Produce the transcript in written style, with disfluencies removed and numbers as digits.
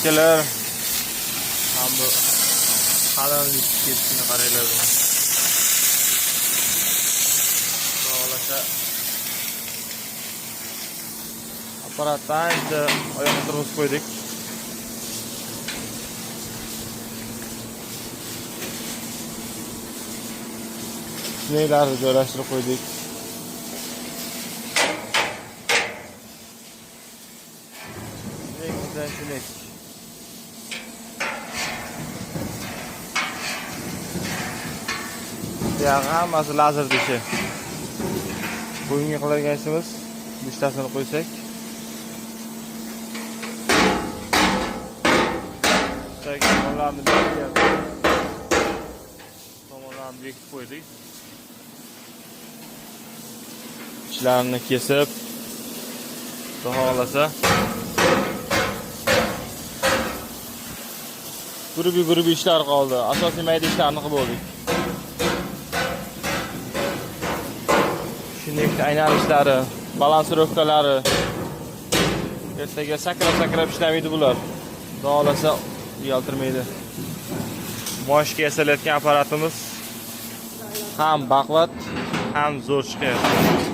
akalar, ham bu qalinlik ketishini qaranglar. Xohlasa apparatdan ancha oyoqqa turg'izib qo'ydik. Sineklarni joylashtirib qo'ydik. Sinek. Buyog'i hammasi lazer dishi. Bugungi qiladigan ishimiz bishtasini qo'ysak. Tomonlarni bekitib qo'ydik. Ishlarni kesib, xohlasa guruh ishlar qoldi. Asosiy mayda ishlarni qilib bo'ldik. Shuningdek, aynanishlari, balansirovkalari. Ertaga sakrab ishlamaydi bular. Xohlasa uyaltirmaydi. Moshga yasalayotgan apparatimiz ham baquvvat, ham zo'r chiqadi.